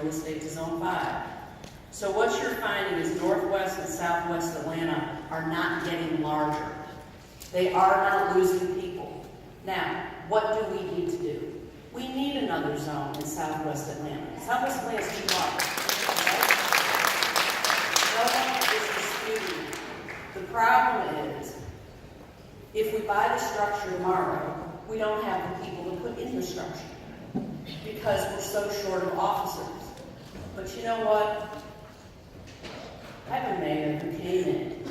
real estate to Zone 5. So what you're finding is Northwest and Southwest Atlanta are not getting larger. They are not losing people. Now, what do we need to do? We need another zone in Southwest Atlanta. Southwest Atlanta is too large. No one is disputing. The problem is, if we buy the structure tomorrow, we don't have the people to put in the structure because we're so short of officers. But you know what? I have a mayor who came in,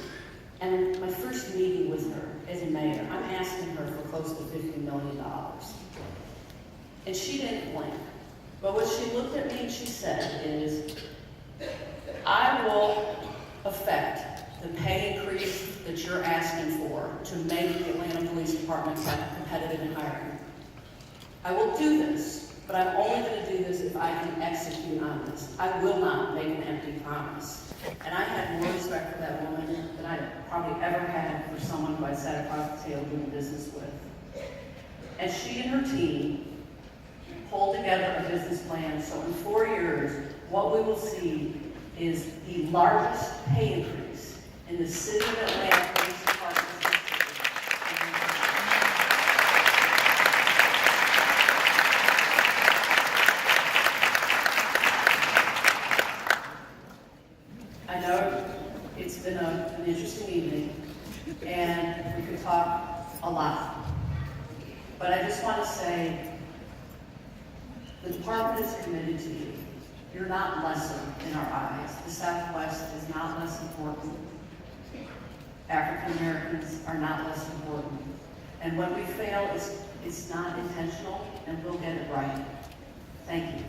and my first meeting with her as a mayor, I'm asking her for close to $50 million. And she didn't blink. But what she looked at me and she said is, I will affect the pay increase that you're asking for to make the Atlanta Police Department competitive in hiring. I will do this, but I'm only going to do this if I can execute on this. I will not make an empty promise. And I had more respect for that woman than I probably ever had for someone who I sat across the table doing business with. And she and her team pulled together a business plan, so in 4 years, what we will see is the largest pay increase in the city of Atlanta Police Department. I know it's been an interesting evening, and we could talk a lot, but I just want to say, the department is committed to you. You're not lesser in our eyes. The Southwest is not less important. African Americans are not less important. And when we fail, it's not intentional, and we'll get it right. Thank you.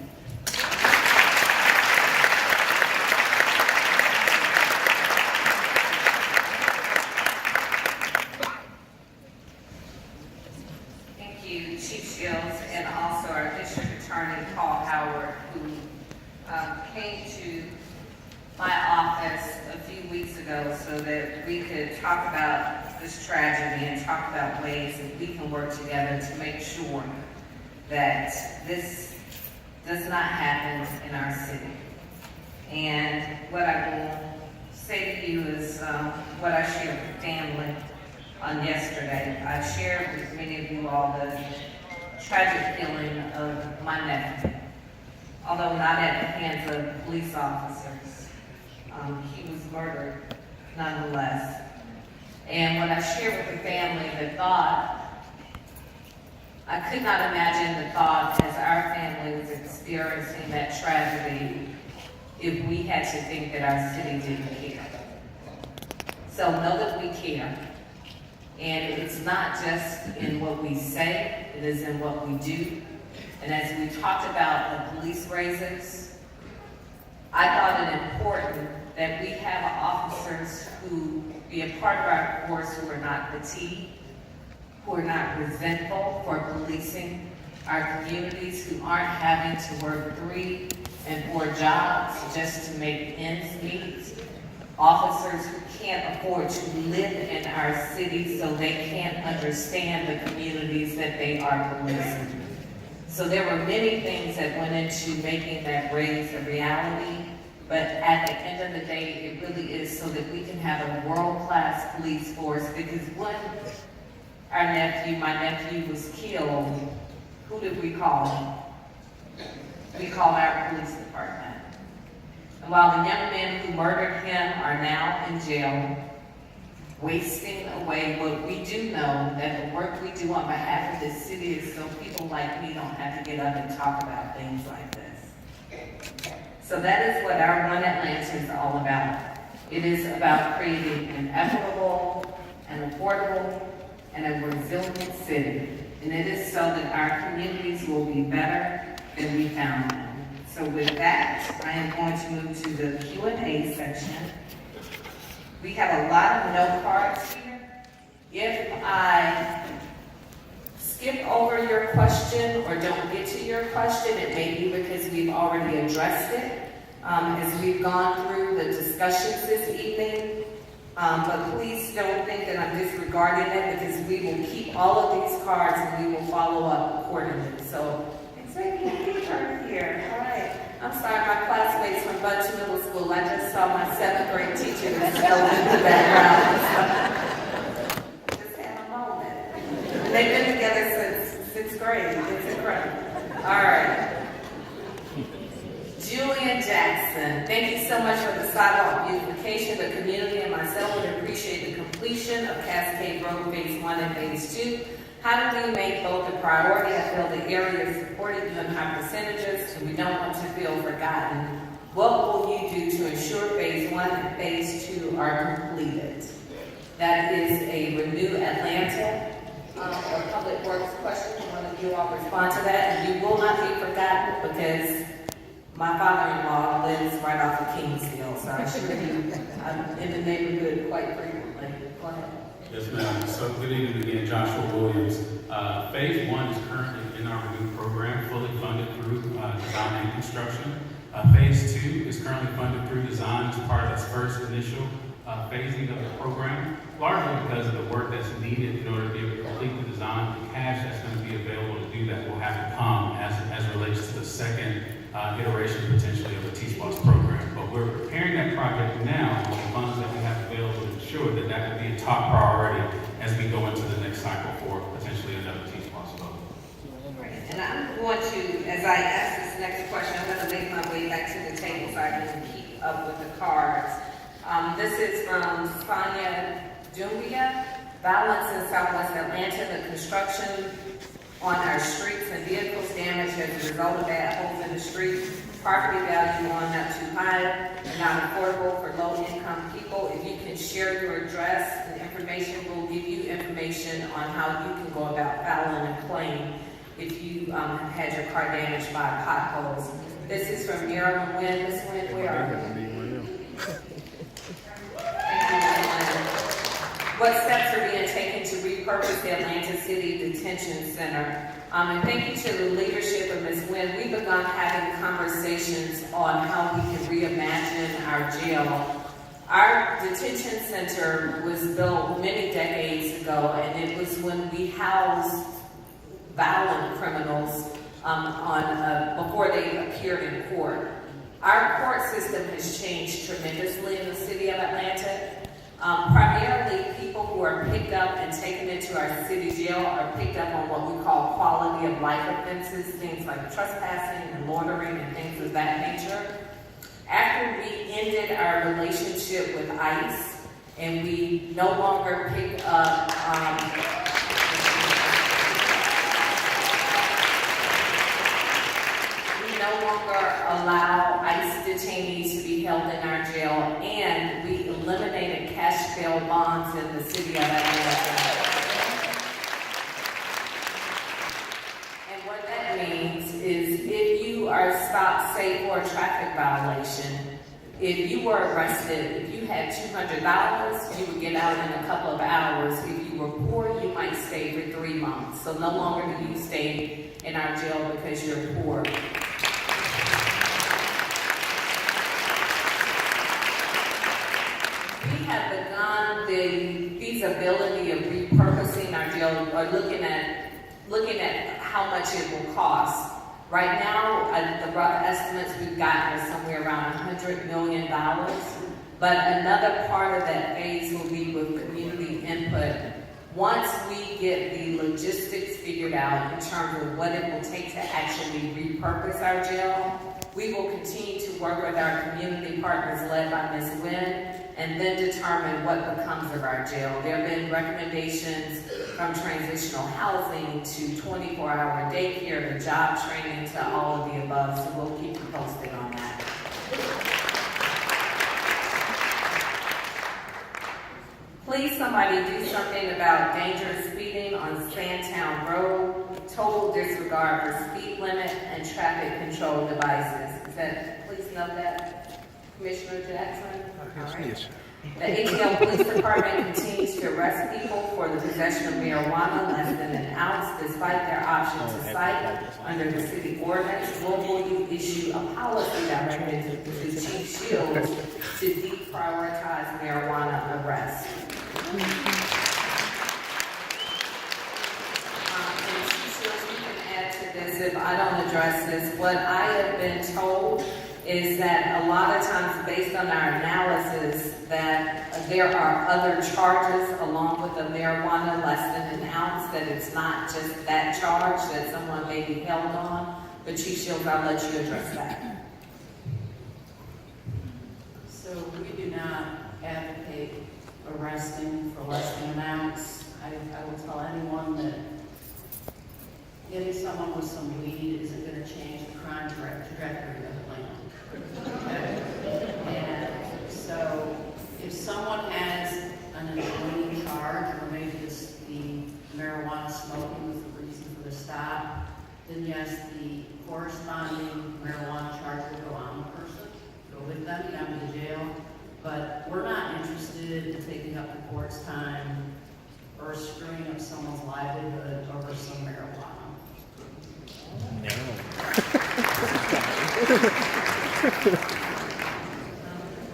Thank you, Chief Shields, and also our District Attorney, Paul Howard, who came to my office a few weeks ago so that we could talk about this tragedy and talk about ways that we can work together to make sure that this does not happen in our city. And what I will say to you is what I shared with the family on yesterday. I shared with many of you all the tragic killing of my nephew. Although not at the hands of police officers, he was murdered nonetheless. And when I shared with the family the thought, I could not imagine the thought as our family was experiencing that tragedy if we had to think that our city didn't care. So know that we care. And it's not just in what we say, it is in what we do. And as we talked about the police raises, I thought it important that we have officers who be a part of our force who are not fatigued, who are not resentful for policing our communities, who aren't having to work 3 and 4 jobs just to make ends meet. Officers who can't afford to live in our city so they can't understand the communities that they are policing. So there were many things that went into making that raise a reality, but at the end of the day, it really is so that we can have a world-class police force, because when my nephew was killed, who did we call? We called our police department. And while the young men who murdered him are now in jail, wasting away what we do know, that the work we do on behalf of this city is so people like me don't have to get up and talk about things like this. So that is what our One Atlanta is all about. It is about creating an equitable, an affordable, and a resilient city. And it is so that our communities will be better than we found them. So with that, I am going to move to the Q&A section. We have a lot of note cards here. If I skip over your question or don't get to your question, it may be because we've already addressed it as we've gone through the discussions this evening. But please don't think that I'm disregarding it, because we will keep all of these cards and we will follow up accordingly. So it's like a turn here. All right. I'm sorry, my classmates from Bunch Middle School, I just saw my 7th grade teacher that's still in the background. Just had a moment. And they've been together since 6th grade. It's incredible. All right. Julian Jackson, thank you so much for the sidewalk beautification. The community and myself would appreciate the completion of Cascade Road Phase 1 and Phase 2. How do we make both a priority? I feel the area is supported you in high percentages, and we don't want to feel forgotten. What will you do to ensure Phase 1 and Phase 2 are completed? That is a Renew Atlanta or Public Works question. One of you all respond to that, and you will not be forgotten because my father-in-law lives right off of Kingsville, so I'm sure I'm in the neighborhood quite frequently. Go ahead. Yes, ma'am. So good evening again, Joshua Williams. Phase 1 is currently in our Renew program, fully funded through design and construction. Phase 2 is currently funded through design as part of its first initial phasing of the program, largely because of the work that's needed in order to be able to complete the design. The cash that's going to be available to do that will have to come as it relates to the second iteration potentially of the T-SPOS program. But we're preparing that project now with the funds that we have available to ensure that that will be a top priority as we go into the next cycle for potentially another T-SPOS vote. And I'm going to, as I ask this next question, I'm going to make my way back to the table so I can keep up with the cards. This is from Sonia Jumbia. Violence in Southwest Atlanta, the construction on our streets and vehicles damage as a result of bad holes in the street. Property value going up too high and not affordable for low-income people. If you can share your address and information, we'll give you information on how you can go about filing a claim if you have had your car damaged by potholes. This is from Marilyn Wynn. Ms. Wynn, where are you? What steps are being taken to repurpose the Atlanta City Detention Center? And thank you to the leadership of Ms. Wynn. We've begun having conversations on how we can reimagine our jail. Our detention center was built many decades ago, and it was when we housed violent criminals before they appeared in court. Our court system has changed tremendously in the city of Atlanta. Primarily, people who are picked up and taken into our city jail are picked up on what we call quality of life offenses, things like trespassing and loitering and things of that nature. After we ended our relationship with ICE and we no longer pick up no longer allow ICE detainees to be held in our jail, and we eliminated cash bail bonds in the city of Atlanta. And what that means is if you are stopped, say, for a traffic violation, if you were arrested, if you had $200, you would get out in a couple of hours. If you were poor, you might stay for 3 months. So no longer do you stay in our jail because you're poor. We have begun the feasibility of repurposing our jail, or looking at how much it will cost. Right now, the rough estimates we've gotten are somewhere around $100 million. But another part of that phase will be with community input. Once we get the logistics figured out in terms of what it will take to actually repurpose our jail, we will continue to work with our community partners led by Ms. Wynn, and then determine what becomes of our jail. There have been recommendations from transitional housing to 24-hour daycare to job training to all of the above, so we'll keep you posted on that. Please somebody do something about dangerous speeding on Sandtown Road, total disregard for speed limit and traffic control devices. Is that, please note that, Commissioner Jackson? All right. The ATL Police Department continues to arrest people for the possession of marijuana less than an ounce despite their option to cite under the city ordinance. Will you issue a policy directive to Chief Shields to deprioritize marijuana arrests? And Chief Shields, you can add to this if I don't address this. What I have been told is that a lot of times, based on our analysis, that there are other charges along with the marijuana less than an ounce, that it's not just that charge that someone may be held on. But Chief Shields, I'll let you address that. So we do not advocate arresting for less than an ounce. I will tell anyone that getting someone with some weed isn't going to change the crime trajectory of the land. And so if someone has an adjoining charge, or maybe it's the marijuana smoking was the reason for the stop, then yes, the corresponding marijuana charge will go on the person, go with them down to the jail. But we're not interested in taking up the court's time or screwing up someone's livelihood over some marijuana.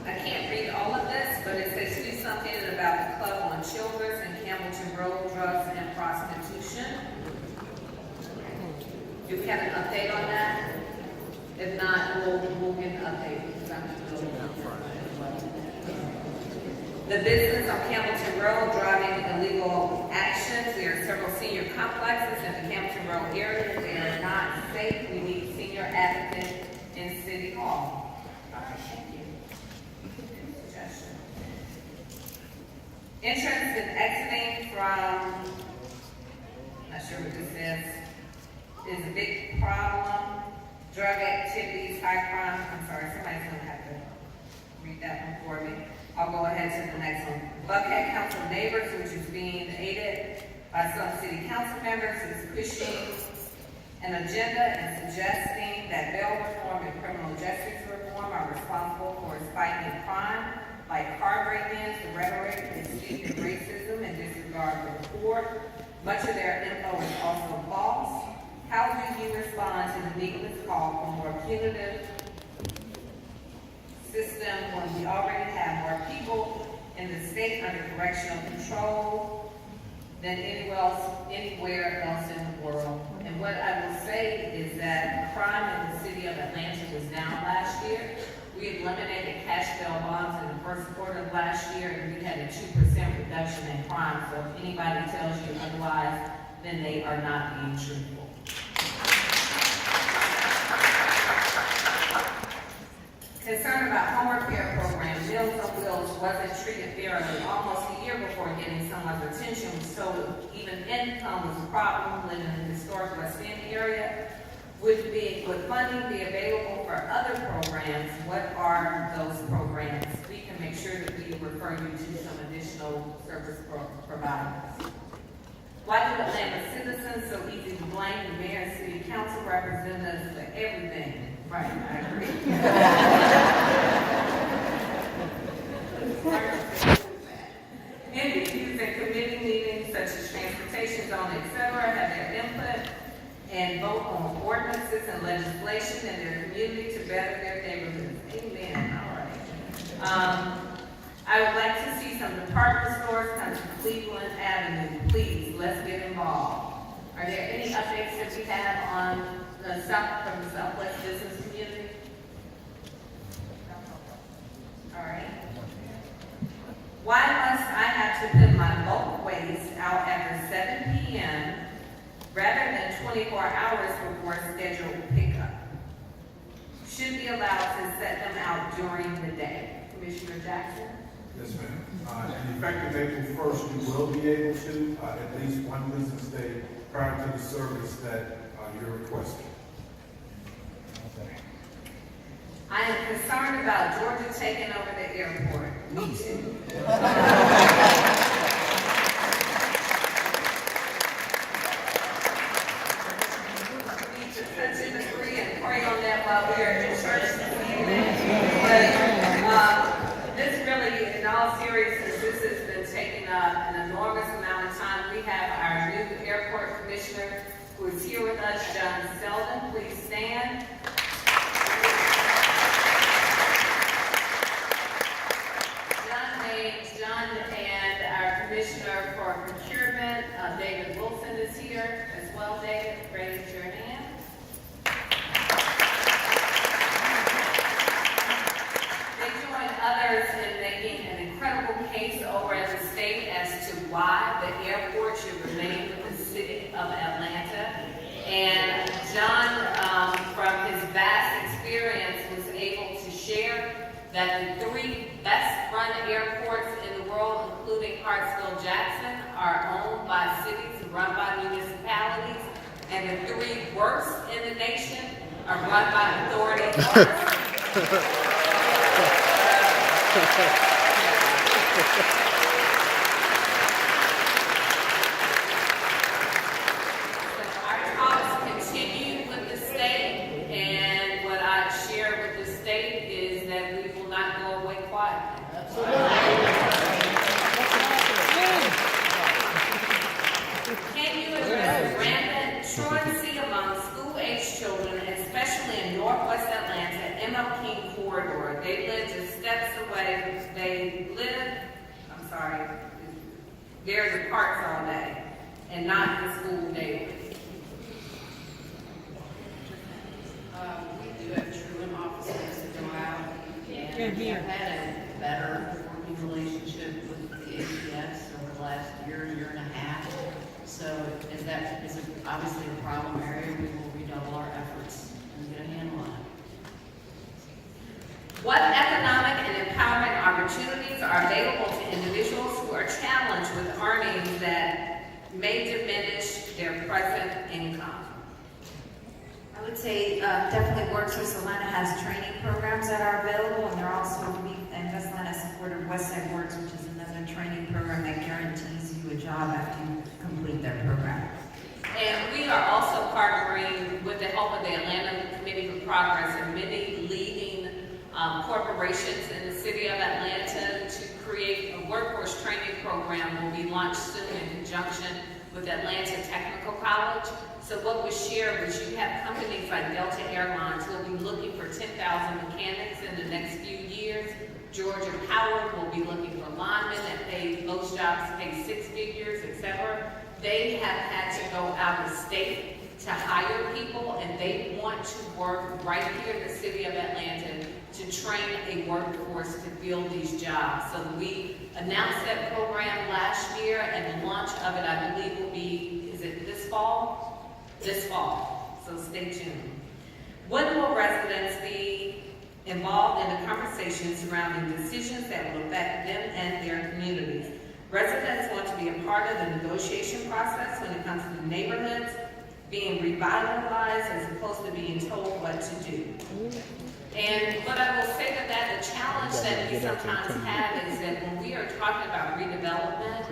I can't read all of this, but it says do something about the Club on Childers and Campbellton Road, drugs and prostitution. Do we have an update on that? If not, we'll get an update. The business on Campbellton Road, driving illegal actions. There are several senior complexes in the Campbellton Road area. They are not safe. We need senior advocates in City Hall. All right, thank you. Suggestion. Entrance and exiting from, not sure what this is a big problem. Drug activities, high crime. I'm sorry, somebody's going to have to read that one for me. I'll go ahead to the next one. Buckhead Council Neighbors, which is being aided by some city council members, is pushing an agenda and suggesting that bail reform and criminal justice reform are responsible for fighting crime, like car break-ins, the rhetoric is steeped in racism and disregard for the poor. Much of their info is also false. How do you respond to the needless call for more punitive system when we already have more people in the state under correctional control than anywhere else in the world? And what I will say is that crime in the city of Atlanta was down last year. We eliminated cash bail bonds in the first quarter of last year, and we had a 2% reduction in crime. So if anybody tells you otherwise, then they are not being truthful. Concern about home repair program, Meals on Wheels wasn't treated fairly. Almost a year before getting someone's attention was told even income was a problem living in the historic West End area. Would funding be available for other programs? What are those programs? We can make sure that we refer you to some additional service providers. Why do Atlanta citizens so easy to blame the mayor and city council representatives for everything? Right, I agree. Interviews and committee meetings such as transportation zone, etc., have their input and vote on ordinances and legislation in their community to better their neighborhoods. Amen. All right. I would like to see some department stores come to Cleveland Avenue. Please, let's get involved. Are there any updates that we have on the from the Southwest business community? All right. Why must I have to put my bulk waste out after 7 p.m. rather than 24 hours before scheduled pickup? Should be allowed to set them out during the day. Commissioner Jackson? Yes, ma'am. And effective April 1st, you will be able to, at least one business day prior to the service that you're requesting. I am concerned about Georgia taking over the airport. Me too. We need to touch and agree and pray on that while we are in church this evening. But this really, in all seriousness, this has been taking up an enormous amount of time. We have our new airport commissioner who is here with us, John Selden. Please stand. John and our Commissioner for Procurement, David Wilson, is here as well. David, raise your hand. that the 3 best-run airports in the world, including Hartsville-Jackson, are owned by cities, run by municipalities, and the 3 worst in the nation are run by authority. Our talks continue with the state, and what I share with the state is that we will not go away quietly. Can you address rampant truancy among school-aged children, especially in northwest Atlanta, ML King corridor? They live just steps away. They're in the parks all day and not in school daily. We do have truant officers that go out, and we have had a better working relationship with the ATFs over the last year and a half. So as that is obviously a problem area, we will redouble our efforts and get a handle on it. What economic and empowerment opportunities are available to individuals who are challenged with earnings that may diminish their present income? I would say definitely Workforce Atlanta has training programs that are available, and they're also, and West Atlanta supported Westside Works, which is another training program that guarantees you a job after you complete their program. And we are also partnering with the help of the Atlanta Committee for Progress and many leading corporations in the city of Atlanta to create a workforce training program will be launched soon in conjunction with Atlanta Technical College. So what was shared was you have companies like Delta Airlines who will be looking for 10,000 mechanics in the next few years. Georgia Power will be looking for linemen that pay, those jobs pay 6 figures, etc. They have had to go out of state to hire people, and they want to work right here in the city of Atlanta to train a workforce to fill these jobs. So we announced that program last year, and the launch of it, I believe, will be, is it this fall? This fall, so stay tuned. When will residents be involved in the conversation surrounding decisions that will affect them and their communities? Residents want to be a part of the negotiation process when it comes to neighborhoods being revitalized as opposed to being told what to do. And what I will say to that, the challenge that we sometimes have is that when we are talking about redevelopment,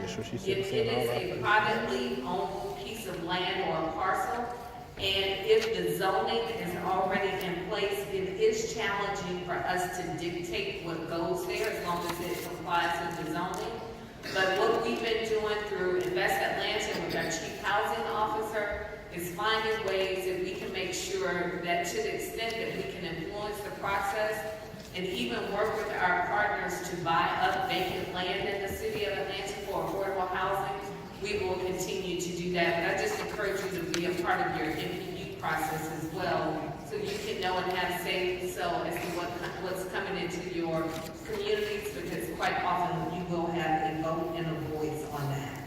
if it is a privately owned piece of land or a parcel, and if the zoning is already in place, it is challenging for us to dictate what goes there as long as it complies with the zoning. But what we've been doing through Invest Atlanta with our Chief Housing Officer is finding ways that we can make sure that to the extent that we can influence the process and even work with our partners to buy up vacant land in the city of Atlanta for affordable housing, we will continue to do that. But I just encourage you to be a part of your MPU process as well, so you can know and have say so as to what's coming into your communities, because quite often you will have a vote and a voice on that.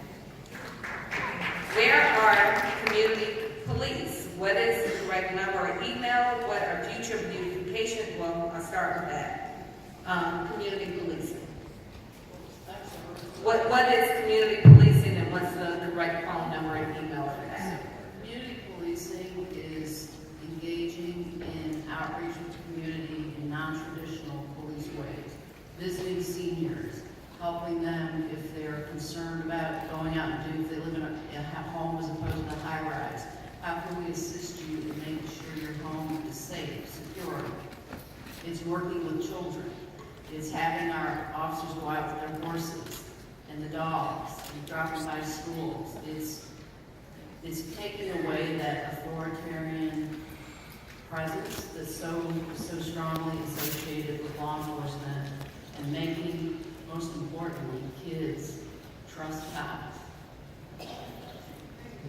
Where are community police? What is the correct number or email? What are future beautification? Well, I'll start with that. Community policing. What is community policing, and what's the correct phone number and email for that? Community policing is engaging in outreach with the community in non-traditional police ways. Visiting seniors, helping them if they're concerned about going out and do, if they live in a home as opposed to a high-rise. How can we assist you in making sure your home is safe, secure? It's working with children. It's having our officers go out with their horses and the dogs, and dropping by schools. It's taking away that authoritarian presence that's so strongly associated with law enforcement, and making, most importantly, kids trust cops.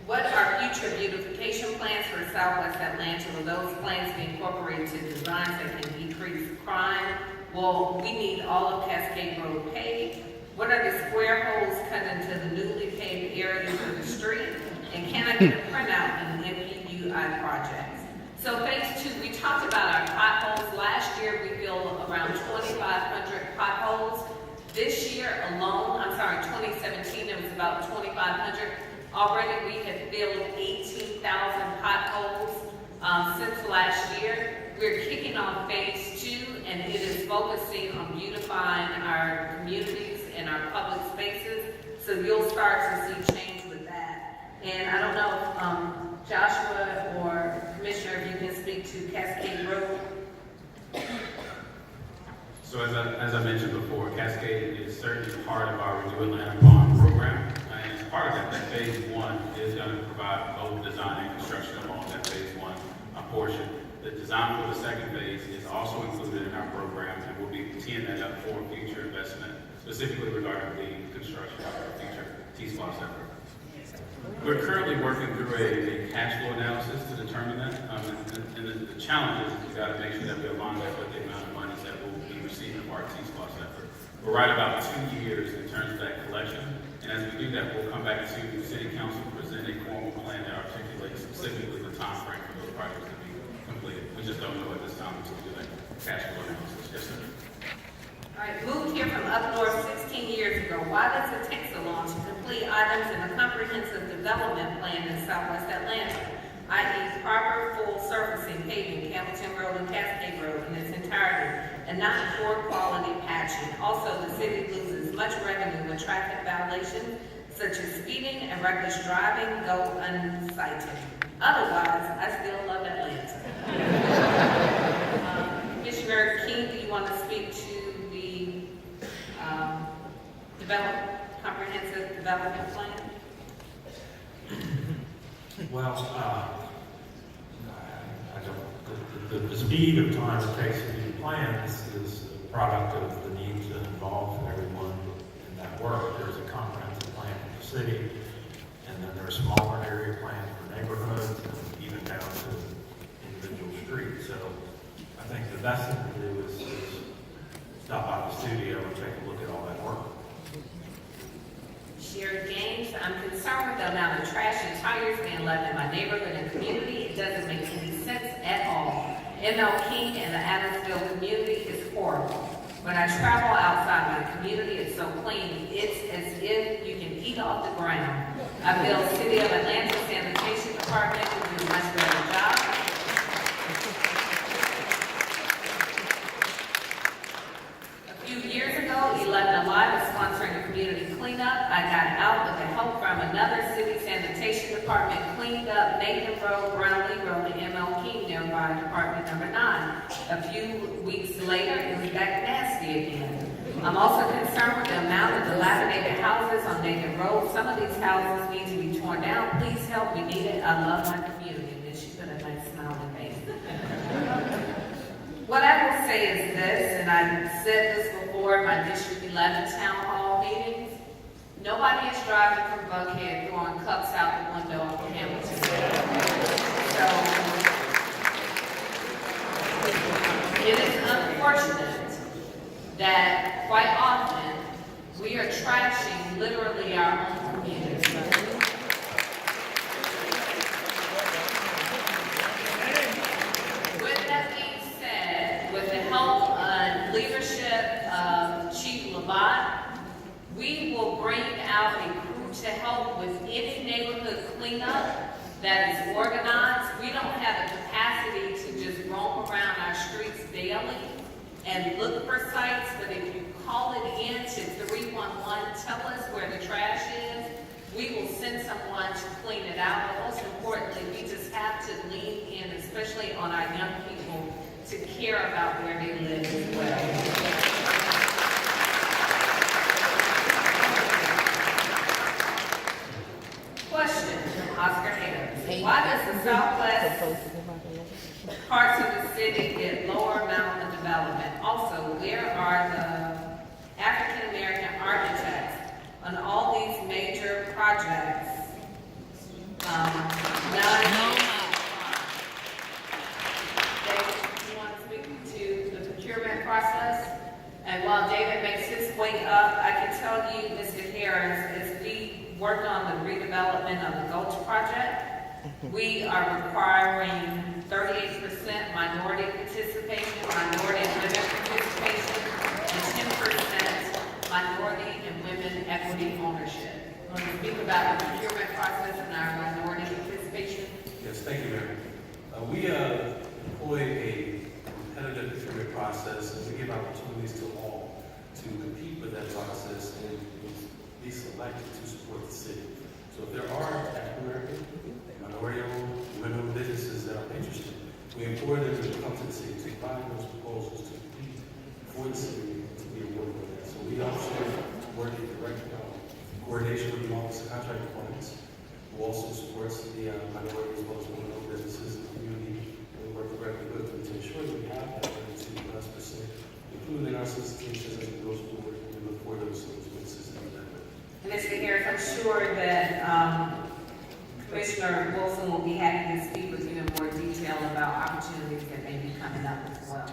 What are future beautification plans for Southwest Atlanta? Will those plans be incorporated to designs that can decrease crime? Well, we need all of Cascade Road paved. What are the square holes cut into the newly paved areas of the street? And can I get a printout in the MPUI projects? So phase 2, we talked about our potholes. Last year we built around 25 about 2,500. Already we have filled 18,000 potholes since last year. We're kicking off phase 2, and it is focusing on beautifying our communities and our public spaces. So you'll start to see change with that. And I don't know if Joshua or Commissioner, if you can speak to Cascade Road. So as I mentioned before, Cascade is certainly part of our Renew Atlanta bond program. And as part of that phase 1 is going to provide both design and construction along that phase 1 portion. The design for the second phase is also included in our program, and we'll be teeing that up for future investment, specifically regarding the construction of our future T-SPLOST effort. We're currently working through a cash flow analysis to determine that, and the challenge is we've got to make sure that we align that with the amount of money that we'll be receiving from our T-SPLOST effort. We're right about 2 years in terms of that collection, and as we do that, we'll come back to City Council, present a formal plan that articulates specifically the time frame for those projects to be completed. We just don't know at this time until we do that cash flow analysis. Yes, sir. All right, moved here from up north 16 years ago. Why does it take so long to complete items in the comprehensive development plan in Southwest Atlanta, i.e. proper full surfacing, paving, Hamilton Road and Cascade Road in its entirety, and not poor quality patching? Also, the city loses much revenue when traffic violations such as speeding and reckless driving go uncited. Otherwise, I still love Atlanta. Commissioner King, do you want to speak to the comprehensive development plan? Well, I don't, the speed of time it takes to do plans is a product of the need to involve everyone in that work. There's a comprehensive plan for the city, and then there's a smaller area plan for neighborhoods, and even down to individual streets. So I think the best thing to do is stop by the studio and take a look at all that work. Shared Games, I'm concerned with the amount of trash and tires being left in my neighborhood and community. It doesn't make any sense at all. ML King and the Adamsville community is horrible. When I travel outside my community, it's so clean, it's as if you can eat off the ground. I feel City of Atlanta Sanitation Department would do a much better job. A few years ago, 11 Alive was sponsoring a community cleanup. I got out with the help from another city sanitation department, cleaned up Nathan Road, Brownlee Road, and ML King nearby department number 9. A few weeks later, it was back nasty again. I'm also concerned with the amount of dilapidated houses on Nathan Road. Some of these houses need to be torn down. Please help, we need it. I love my community. And she put a nice smile on her face. What I will say is this, and I've said this before in my District 11 town hall meetings, nobody is driving from Buckhead throwing cups out the window of Hamilton. So, it is unfortunate that quite often we are trashing literally our own community. With that being said, with the help and leadership of Chief Labatt, we will bring out a crew to help with any neighborhood cleanup that is organized. We don't have the capacity to just roam around our streets daily and look for sites, but if you call it in to 311, tell us where the trash is, we will send someone to clean it out. But most importantly, we just have to lean in, especially on our young people, to care about where they live as well. Question from Oscar Adams. Why does the Southwest parts of the city get lower amount of development? Also, where are the African American architects on all these major projects? David, you want to speak to the procurement process? And while David makes his way up, I can tell you, Mr. Harris, as we worked on the redevelopment of the Gulch project, we are requiring 38% minority participation, minority and women participation, and 10% minority and women equity ownership. On the process, and we give opportunities to all to compete with that process and be selected to support the city. So if there are African American, minority-owned, women-owned businesses that are interested, we implore them to come to the city, to provide those proposals, to compete for the city, to be awarded with that. So we also work in direct coordination with the Office of Contract Appointments, who also supports the minority as well as women-owned businesses in the community. And we work directly with them to ensure that we have that 32+%, including in our solicitations as we go forward. And we look forward to those witnesses in that way. Mr. Harris, I'm sure that Commissioner Wilson will be happy to speak with you in more detail about opportunities that may be coming up as well.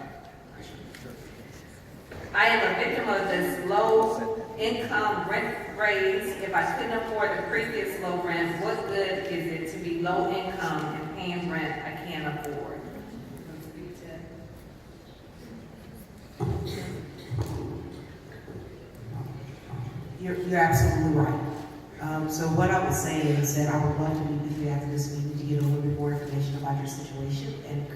I am a victim of this low-income rent raise. If I couldn't afford the previous low rent, what good is it to be low income and paying rent I can't afford? You're absolutely right. So what I would say is that I would love to meet with you after this meeting to get a little bit more information about your situation and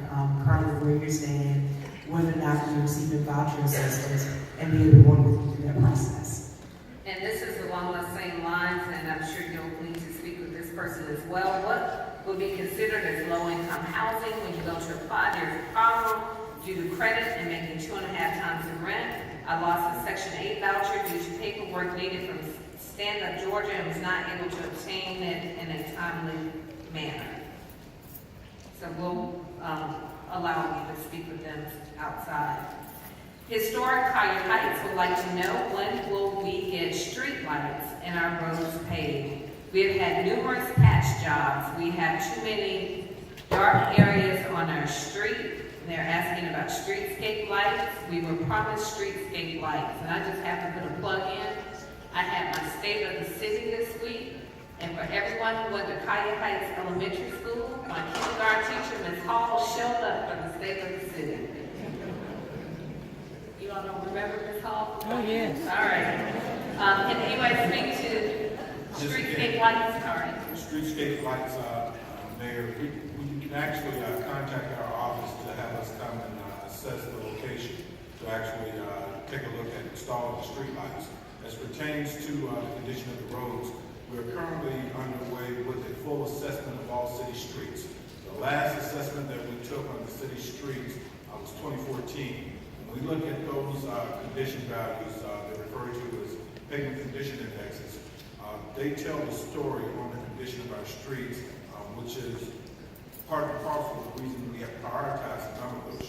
currently where you're staying, whether or not you're receiving voucher assistance, and be able to work with you through that process. And this is along the same lines, and I'm sure you'll need to speak with this person as well. What would be considered as low-income housing when you go to apply? There's a problem due to credit and making 2.5 times the rent. I lost a Section 8 voucher due to paperwork needed from Stand Up Georgia and was not able to obtain it in a timely manner. So we'll allow you to speak with them outside. Historic Collier Heights would like to know, when will we get street lights and our roads paved? We have had numerous patch jobs. We have too many dark areas on our street. They're asking about streetscape lights. We were promised streetscape lights, and I just have to put a plug in. I had my State of the City this week, and for everyone who went to Collier Heights Elementary School, my kindergarten teacher, Ms. Hall, showed up for the State of the City. You all don't remember Ms. Hall? Oh, yes. All right. Can anybody speak to streetscape lights? All right. Streetscape lights, Mayor, we can actually contact our office to have us come and assess the location to actually take a look at installing the street lights. As pertains to the condition of the roads, we're currently underway with a full assessment of all city streets. The last assessment that we took on the city streets was 2014. When we look at those condition values, they're referred to as pavement condition indexes. They tell the story on the condition of our streets, which is part and parcel of the reason we have prioritized a number of those